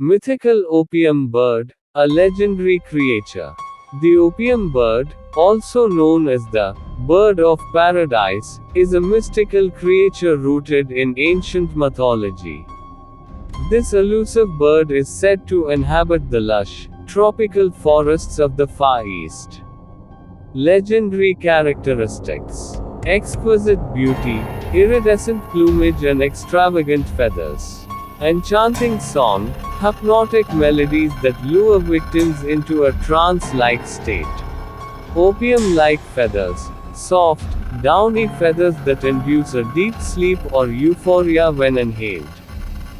Mythical opium bird, a legendary creature. The opium bird, also known as the bird of paradise, is a mystical creature rooted in ancient mythology. This elusive bird is said to inhabit the lush, tropical forests of the Far East. Legendary characteristics: exquisite beauty, iridescent plumage and extravagant feathers. Enchanting song, hypnotic melodies that lure victims into a trance-like state. Opium-like feathers, soft, downy feathers that induce a deep sleep or euphoria when inhaled.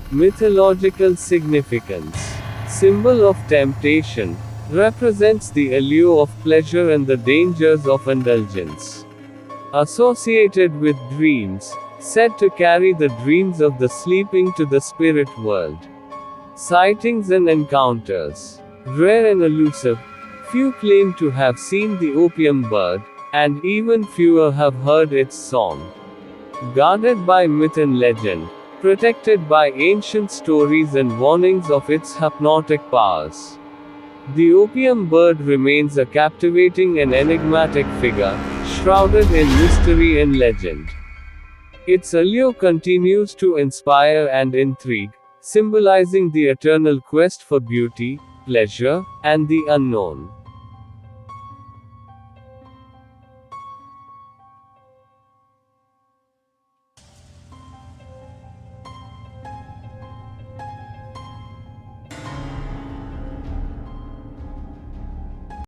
Mythological significance: symbol of temptation, represents the allure of pleasure and the dangers of indulgence. Associated with dreams, said to carry the dreams of the sleeping to the spirit world. Sightings and encounters: rare and elusive, few claim to have seen the opium bird, and even fewer have heard its song. Guarded by myth and legend, protected by ancient stories and warnings of its hypnotic powers. The opium bird remains a captivating and enigmatic figure, shrouded in mystery and legend. Its allure continues to inspire and intrigue, symbolizing the eternal quest for beauty, pleasure, and the unknown.